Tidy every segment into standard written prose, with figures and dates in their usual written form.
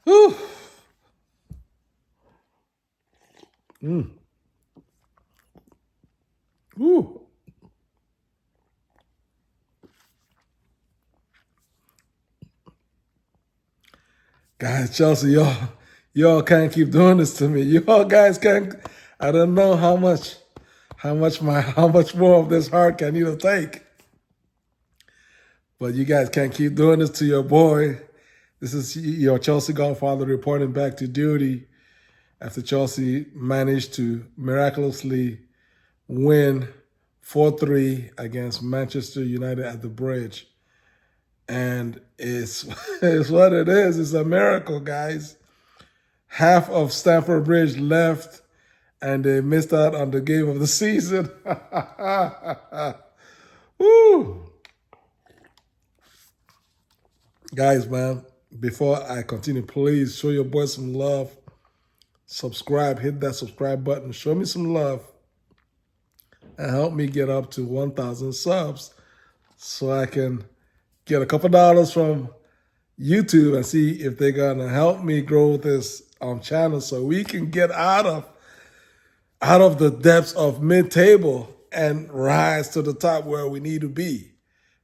Whew. Mm. Whew. Guys, Chelsea, y'all can't keep doing this to me. Y'all guys can't. I don't know how much more of this heart can you take. But you guys can't keep doing this to your boy. This is your Chelsea Godfather reporting back to duty after Chelsea managed to miraculously win 4-3 against Manchester United at the Bridge. And it's, it's what it is. It's a miracle, guys. Half of Stamford Bridge left, and they missed out on the game of the season. Woo! Guys, man, before I continue, please show your boy some love. Subscribe, hit that subscribe button. Show me some love and help me get up to 1,000 subs so I can get a couple dollars from YouTube and see if they're gonna help me grow this channel so we can get out of the depths of mid-table and rise to the top where we need to be.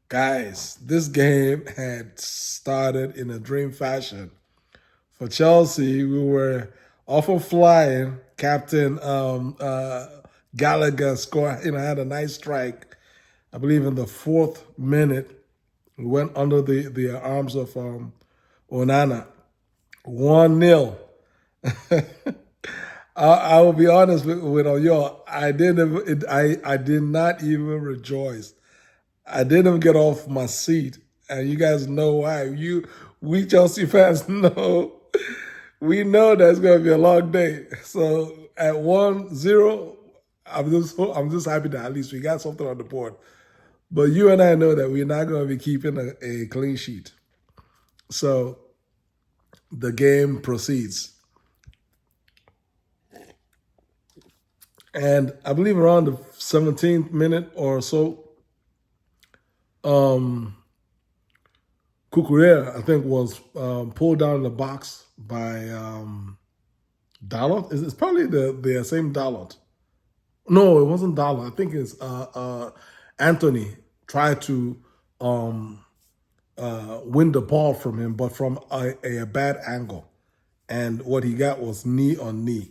Guys, this game had started in a dream fashion. For Chelsea, we were off of flying. Captain Gallagher scored, had a nice strike. I believe in the 4th minute, we went under the arms of Onana. 1-0. I will be honest with y'all. I did not even rejoice. I didn't even get off my seat, and you guys know why. We Chelsea fans know. We know that it's going to be a long day. So at 1-0, I'm just happy that at least we got something on the board. But you and I know that we're not going to be keeping a clean sheet. So the game proceeds. And I believe around the 17th minute or so, Cucurella, I think, was pulled down in the box by Dalot. It's probably the same Dalot. No, it wasn't Dalot. I think it's Anthony tried to win the ball from him, but from a bad angle. And what he got was knee on knee.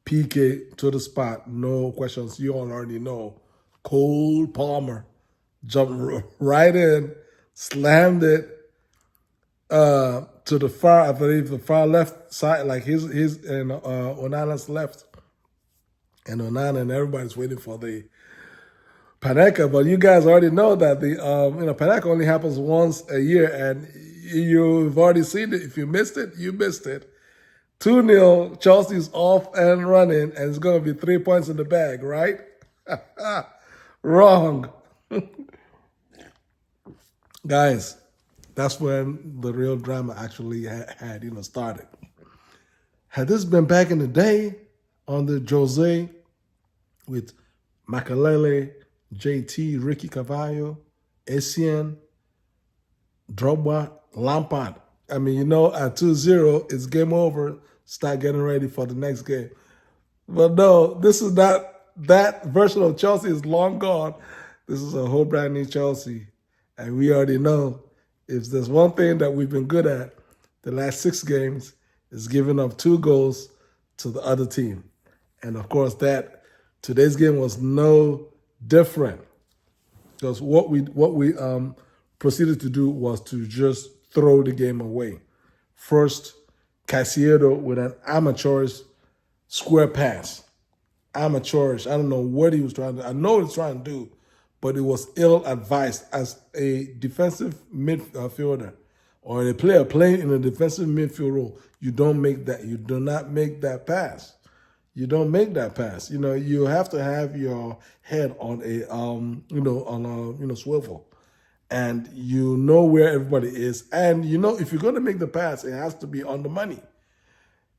PK to the spot, no questions. You all already know. Cole Palmer jumped right in, slammed it to the far, I believe, the far left side, like his and Onana's left. And Onana and everybody's waiting for the Panenka, but you guys already know that the Panenka only happens once a year, and you've already seen it. If you missed it, you missed it. 2-0, Chelsea's off and running, and it's going to be 3 points in the bag, right? Wrong. Guys, that's when the real drama actually had started. Had this been back in the day under Jose with Makalele, JT, Ricky Carvalho, Essien, Drogba, Lampard. I mean, at 2-0, it's game over. Start getting ready for the next game. But no, this is not that version of Chelsea is long gone. This is a whole brand new Chelsea. And we already know if there's one thing that we've been good at the last 6 games is giving up 2 goals to the other team. And of course, today's game was no different. Because what we proceeded to do was to just throw the game away. First, Caicedo with an amateurish square pass. Amateurish. I don't know what he was trying to do. I know what he's trying to do, but it was ill-advised. As a defensive midfielder or a player playing in a defensive midfield role, you don't make that. You do not make that pass. You don't make that pass. You have to have your head on a swivel. And you know where everybody is. And if you're going to make the pass, it has to be on the money.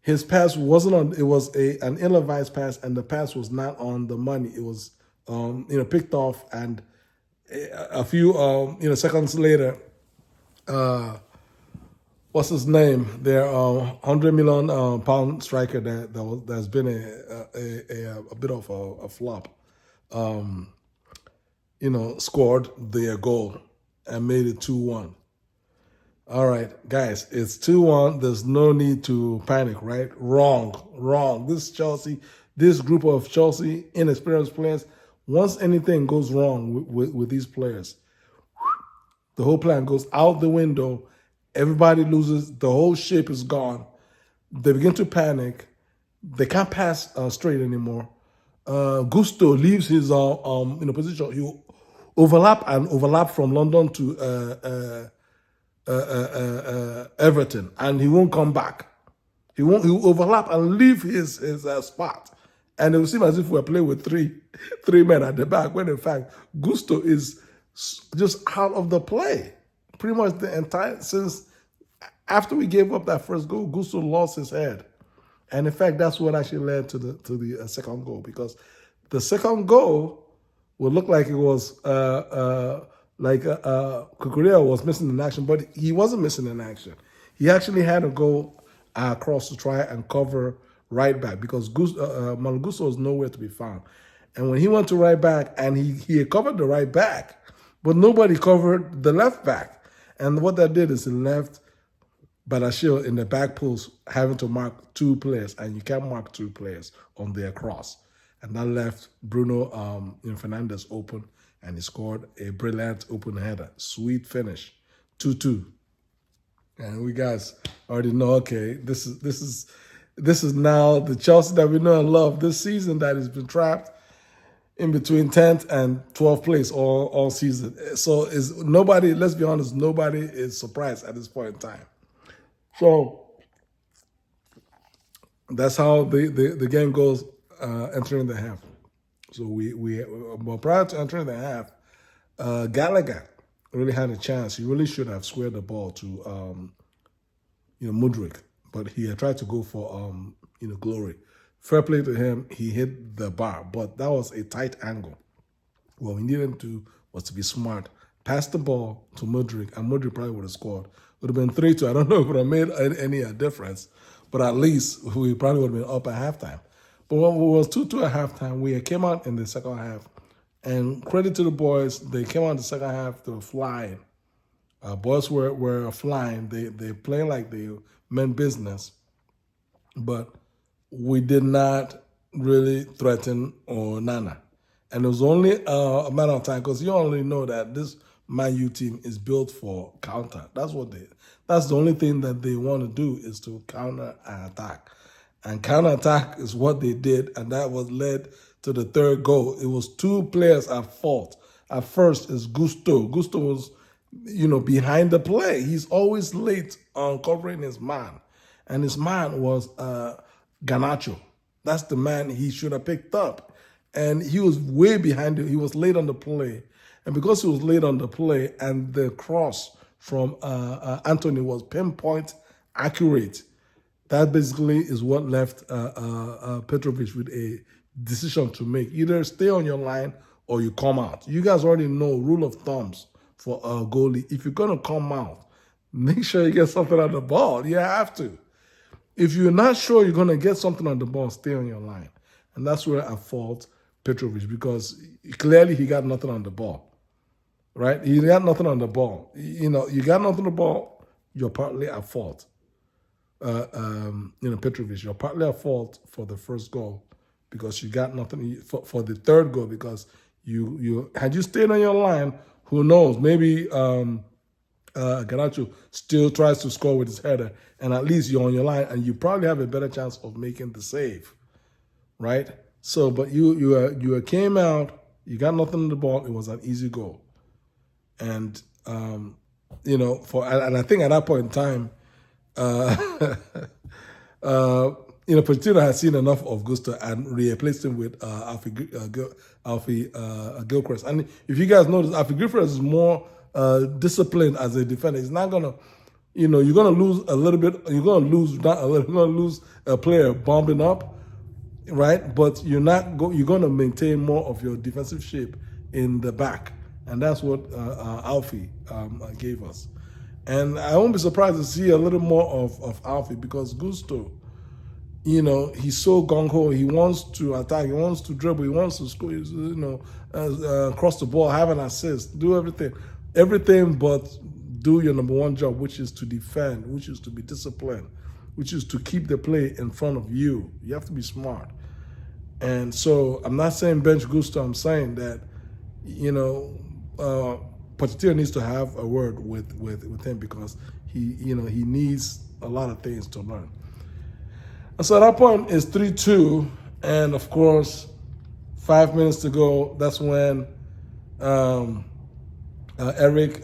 His pass wasn't on, it was an ill-advised pass, and the pass was not on the money. It was, picked off, and a few, seconds later, what's his name? Their 100 million pound striker that's been a bit of a flop. Scored their goal and made it 2-1. All right, guys, it's 2-1. There's no need to panic, right? Wrong, wrong. This group of Chelsea inexperienced players, once anything goes wrong with these players, the whole plan goes out the window. Everybody loses. The whole ship is gone. They begin to panic. They can't pass straight anymore. Gusto leaves his position. He overlap from London to Everton, and he won't come back. He'll overlap and leave his spot, and it will seem as if we're playing with three men at the back, when in fact Gusto is just out of the play. Pretty much the entire, since after we gave up that first goal, Gusto lost his head, and in fact that's what actually led to the second goal, because the second goal would look like it was Kukurea was missing in action, but he wasn't missing in action. He actually had to go across to try and cover right back, because Malagusto was nowhere to be found. And when he went to right back, and he had covered the right back, but nobody covered the left back. And what that did is it left Badashil in the back post having to mark two players, and you can't mark two players on their cross. And that left Bruno Fernandes open, and he scored a brilliant open header. Sweet finish, 2-2. And we guys already know, okay, this is now the Chelsea that we know and love this season, that has been trapped in between 10th and 12th place all season. So let's be honest, nobody is surprised at this point in time. So that's how the game goes entering the half. So but prior to entering the half, Gallagher really had a chance. He really should have squared the ball to Mudryk, but he had tried to go for Glory. Fair play to him, he hit the bar, but that was a tight angle. What we needed to do was to be smart, pass the ball to Mudryk, and Mudryk probably would have scored. Would have been 3-2. I don't know if it would have made any difference, but at least we probably would have been up at halftime. But when it was 2-2 at halftime, we came out in the second half, and credit to the boys, they came out in the second half, they were flying. Boys were flying. They played like they meant business, but we did not really threaten Onana. And it was only a matter of time, because you only know that this Man U team is built for counter. That's the only thing that they want to do, is to counter attack. And counter-attack is what they did, and that was led to the third goal. It was two players at fault. At first, is Gusto. Gusto was, behind the play. He's always late on covering his man. And his man was Garnacho. That's the man he should have picked up. And he was way behind it. He was late on the play. And because he was late on the play, and the cross from Anthony was pinpoint accurate, that basically is what left Petrovic with a decision to make. Either stay on your line or you come out. You guys already know rule of thumbs for a goalie. If you're going to come out, make sure you get something on the ball. You have to. If you're not sure you're going to get something on the ball, stay on your line. And that's where I fault Petrovic, because clearly he got nothing on the ball. Right? He got nothing on the ball. You got nothing on the ball, you're partly at fault. Petrovic, you're partly at fault for the first goal, because you got nothing for the third goal, because you had you stayed on your line, who knows, maybe Garnacho still tries to score with his header, and at least you're on your line, and you probably have a better chance of making the save, right? So, but you came out, you got nothing on the ball, it was an easy goal, and and I think at that point in time, Pochettino had seen enough of Gusto and replaced him with Alfie Gilchrist. And if you guys notice, Alfie Gilchrist is more disciplined as a defender. He's not gonna, you're gonna lose a little bit. You're gonna lose a player bombing up, right? But you're gonna maintain more of your defensive shape in the back, and that's what Alfie gave us. And I won't be surprised to see a little more of Alfie, because Gusto, he's so gung-ho. He wants to attack. He wants to dribble. He wants to score, cross the ball, have an assist, do everything. Everything but do your number one job, which is to defend, which is to be disciplined, which is to keep the play in front of you. You have to be smart. And so I'm not saying bench Gusto. I'm saying that, Pochettino needs to have a word with him, because he needs a lot of things to learn. And so at that point it's 3-2, and of course 5 minutes to go. That's when Eric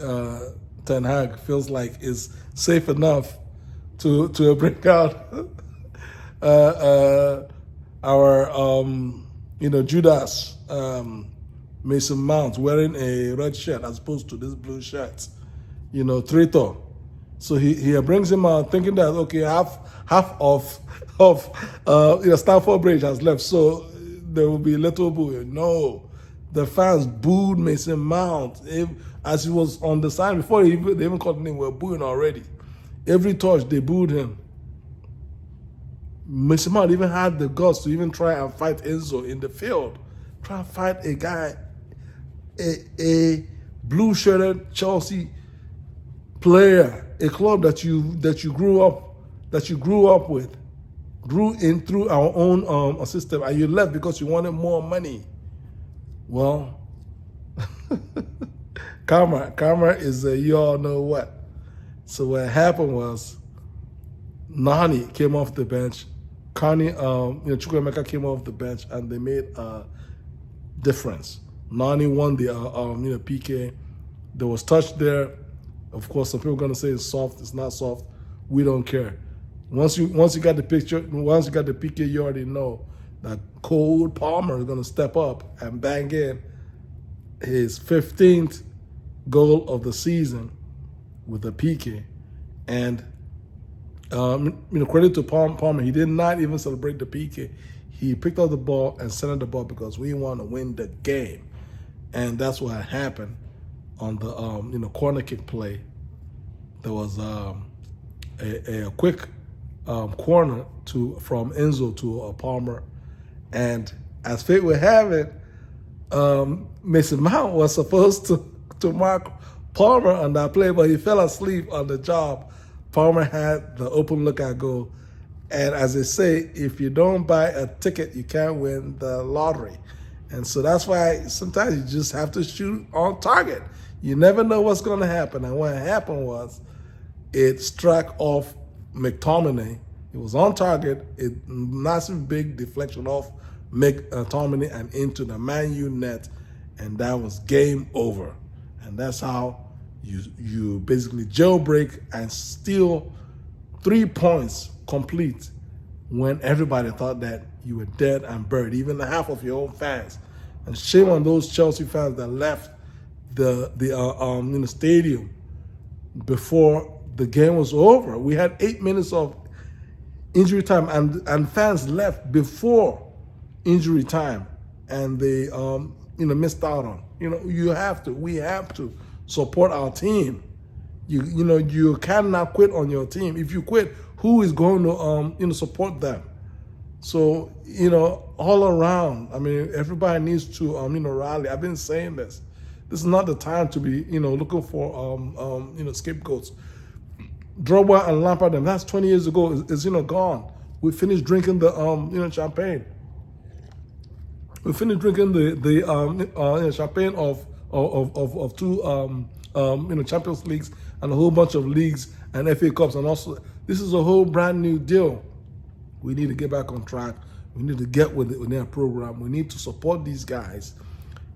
Ten Hag feels like it's safe enough to bring out our Judas Mason Mount wearing a red shirt as opposed to this blue shirt, traitor. So he brings him out thinking that, okay, half of Stamford Bridge has left, so there will be little booing. No, the fans booed Mason Mount as he was on the sign before they even called the name. Were booing already. Every touch they booed him. Mason Mount even had the guts to even try and fight Enzo in the field. Try and fight a guy, a blue-shirted Chelsea player, a club that you grew up with, grew in through our own system, and you left because you wanted more money. Well, karma is you all know what. So what happened was, Nani came off the bench. Chukwuemeka came off the bench, and they made a difference. Nani won the PK. There was touch there. Of course, some people are gonna say it's soft. It's not soft. We don't care. Once you got the picture, once you got the PK, you already know that Cole Palmer is gonna step up and bang in his 15th goal of the season with a PK. And credit to Palmer, he did not even celebrate the PK. He picked up the ball and centered the ball because we want to win the game, and that's what happened on the corner kick play. There was a quick corner from Enzo to Palmer, and as fate would have it, Mason Mount was supposed to mark Palmer on that play, but he fell asleep on the job. Palmer had the open look at goal. And as they say, if you don't buy a ticket, you can't win the lottery. And so that's why sometimes you just have to shoot on target. You never know what's going to happen. And what happened was, it struck off McTominay. It was on target. A massive big deflection off McTominay and into the Man U net. And that was game over. And that's how you basically jailbreak and steal 3 points complete when everybody thought that you were dead and buried, even half of your own fans. And shame on those Chelsea fans that left the stadium before the game was over. We had 8 minutes of injury time, and fans left before injury time, and they missed out on. We have to support our team. You cannot quit on your team. If you quit, who is going to support them? So all around, I mean, everybody needs to rally. I've been saying this. This is not the time to be looking for scapegoats. Drogba and Lampard, and that's 20 years ago, is gone. We finished drinking the champagne. We finished drinking the champagne of two Champions Leagues and a whole bunch of leagues and FA Cups, and also this is a whole brand new deal. We need to get back on track. We need to get with their program. We need to support these guys.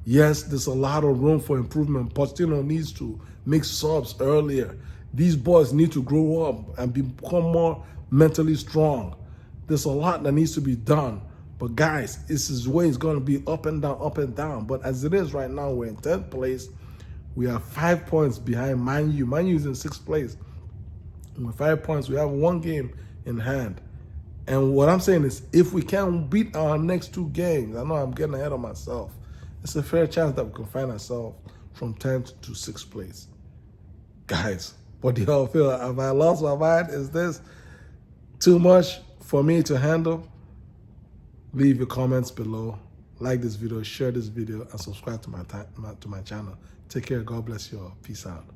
Yes, there's a lot of room for improvement. Pochettino needs to make subs earlier. These boys need to grow up and become more mentally strong. There's a lot that needs to be done. But guys, this is where it's going to be up and down, up and down. But as it is right now, we're in 10th place. We are 5 points behind Man U. Man U is in 6th place. With 5 points, we have one game in hand. And what I'm saying is, if we can beat our next 2 games, I know I'm getting ahead of myself, it's a fair chance that we can find ourselves from 10th to 6th place. Guys, What do y'all feel? Have I lost my mind? Is this too much for me to handle? Leave your comments below. Like this video, share this video, and subscribe to my channel. Take care. God bless you all. Peace out.